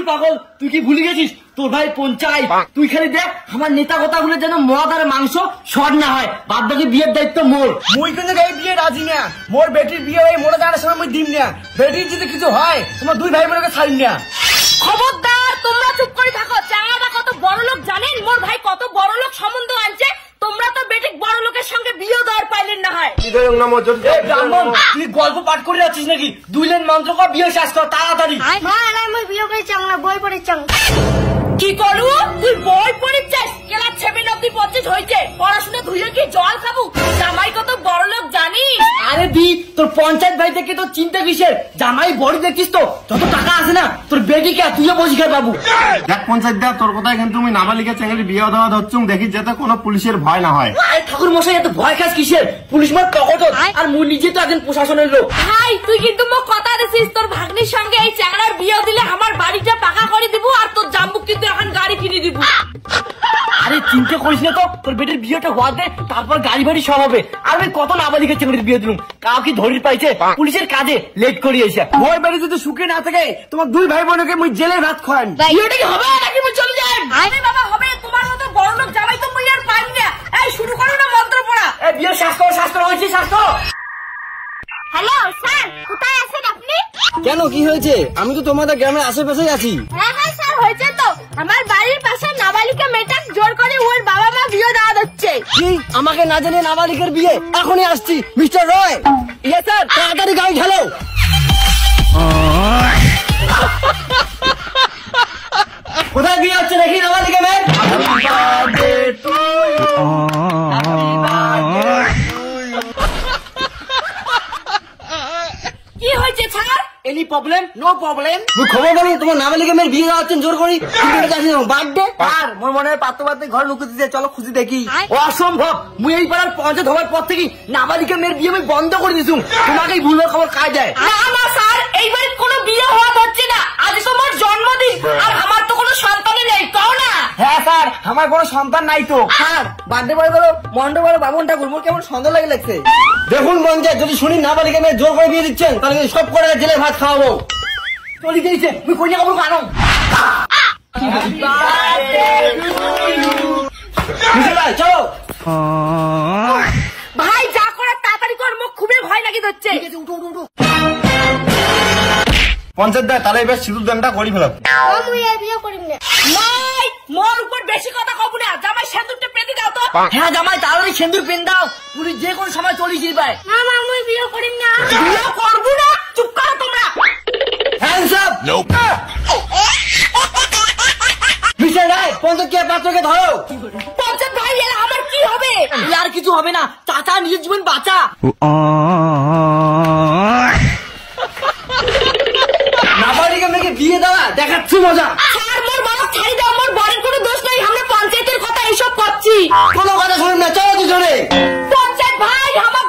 পাগল, তুই কি ভুলে গেছিস তোর ভাই পঞ্চায়েত? তুই খালি দেখ আমার নেতা কথাগুলো যেন মদ আর মাংস শর্ট না হয়, বাদ বাকি বিয়ের দায়িত্ব মোর। মুই কিন্তু এই বিয়ে রাজি না, মোর বেটির বিয়ে ওই মোড়ে দাঁড়ানোর সময় মুই দিম না। বেটির যদি কিছু হয় তোমার দুই ভাই বোনকে ছাড়িম না। খবরদার, তোমরা চুপ করে থাকো। চাঙাটা কত বড় লোক জানেন? মোর ভাই কত বড় লোক সম্বন্ধ আনছে। তোমরা তো বেটিক বড় লোকের সঙ্গে বিয়ে দেওয়ার পাইলেন না হয়। ব্রাহ্মণ, তুই গল্প পাঠ করে যাচ্ছিস নাকি? 2 লাইন মন্ত্র কর, বিয়ে শেষ কর তাড়াতাড়ি। বিয়ে করে চাং না, বই পড়ে চাং। কি করু? তুই বই পড়িচ্ছিস? ক্লাস 7 অব্দি 25 হয়েছে, পড়াশোনা ধুইলে কি জল খাবো? জামাই কত বড় লোক জানিস? আরে দি, তোর পঞ্চায়েত ভাই থেকে তো চিন্তা কিসের? জামাই বড় দেখছিস তো, যত টাকা আছে না তোর বেটিকে তুইও বসি খাই বাবু। দেখ পঞ্চায়েত দা, তোর কথায় কিন্তু তুমি নাবালিকা চ্যাংড়ি বিয়ে দেওয়া ধরছুম, দেখি যাতে কোনো পুলিশের ভয় না হয়। ঠাকুর মশাই এত ভয় খাস কিসের? পুলিশ মার পকেট, আর মুই নিজে তো একজন প্রশাসনের লোক। ভাই তুই কিন্তু মোক কথা দিছিস তোর ভাগ্নির সঙ্গে এই চ্যাংড়ার বিয়ে দিলে আমার বাড়িটা পাকা করে দিব, আর তোর জাম্বুক কিন্তু এখন গাড়ি কিনে দিব। আরে চিন্তা করিস না তো, তোর বেটির বিয়েটা হওয়া দে, তারপর গাড়ি বাড়ি সব হবে। আর আমি কত নাবালিকা চ্যাংড়ির বিয়ে দিলুম, কাউ কি ধরি পাইছে? পুলিশের কাজে লেট করিয়েছে। মোর বাড়ি যদি সুখে না থাকে তোমার দুই ভাই বোনকে মুই জেলে ভাত খাওয়ান। বিয়েটা কি হবে নাকি মুই চলে যাই? আরে বাবা হবে, তোমার মতো বড় লোক জামাই তো মুই আর পাই না। এই শুরু করো না মন্ত্র পড়া। এই বিয়ে শাস্ত্র হয়েছে শাস্ত্র। হ্যালো স্যার, কোথায় আছেন আপনি? কেন কি হয়েছে? আমি তো তোমাদের গ্রামের আশেপাশেই আছি। হ্যাঁ স্যার, হয়েছে তো। আমার বাড়ির পাশে নাবালিকা মেয়েটা জোর করে ওর বাবা মা বিয়ে দেওয়া হচ্ছে। কি? আমাকে না জানিয়ে নাবালিকার বিয়ে? এখনই আসছি মিস্টার রয়। ইয়ে স্যার, তাড়াতাড়ি গাড়ি ঢালো। কোথায় বিয়ে হচ্ছে দেখি নাবালিকা মেয়ে? কি হয়েছে sir? Any problem? No problem. তুই খবর বলো, তোমার নাবালিকা মেয়ের বিয়ে দেওয়া হচ্ছেন জোর করে। বার্থডে আর মোর মনে হয় পাত্র পাত্রে ঘর লুকিয়ে দিতে, চলো খুঁজে দেখি। অসম্ভব, মুই এই পাড়ার পঞ্চায়েত হওয়ার পর থেকে নাবালিকা মেয়ের বিয়ে আমি বন্ধ করে দিছুম। তোমাকেই ভুলের খবর কাজ যায় না না স্যার, এই বাড়ির কোনো বিয়ে হওয়া হচ্ছে না। আজ তোমার জন্মদিন, আর আমার তো কোনো সন্তানই নেই, কও না? হ্যাঁ স্যার, আমার কোনো সন্তান নাই তো। স্যার বার্থডে বয় বলো, মন্ডপ বলো, বাবন ঠাকুর, মোর কেমন সন্দেহ লাগছে। দেখুন পঞ্চায়েত, যদি শুনি নাবালিকা মেয়ে জোর করে বিয়ে দিচ্ছেন, তাহলে কিন্তু সব করে জেলে ভাত খাওয়াবো। চলি দিয়েছে, তুই কন্যা কাপড় আনো। চলো ভাই যা করার তাড়াতাড়ি কর, মুখ খুবই ভয় লাগি হচ্ছে। পঞ্চায়েত দা, তাহলে এবার সিঁদুর দানটা করি ফেলাম। মুই এই বিয়ে করিম না। নাই, মোর উপর বেশি কথা কব না। জামাই সেন্দুরটা পেতে দাও তো। হ্যাঁ জামাই, তাড়াতাড়ি সিঁদুর পেন দাও, পুলিশ যে কোনো সময় চলিস পায়। না মা, মুই বিয়ে করিম না। বিয়ে করবো না, চুপ করো তোমরা। Hands up. মিস্টার রায়, পঞ্চায়েত পাত্রকে ধরো। পঞ্চায়েত ভাই, এরা আমার কি হবে? আর কিছু হবে না, চাচা নিজের জীবন বাঁচা। নাবালিকা মেয়েকে বিয়ে দেওয়া দেখাচ্ছি মজা। স্যার মোর বাবা ছাড়ি দাও, মোর বাড়ির কোনো দোষ নাই। আমরা পঞ্চায়েতের কথা এইসব করছি। কোনো কথা শুনুন না, চলো দুজনে। পঞ্চায়েত ভাই, আমার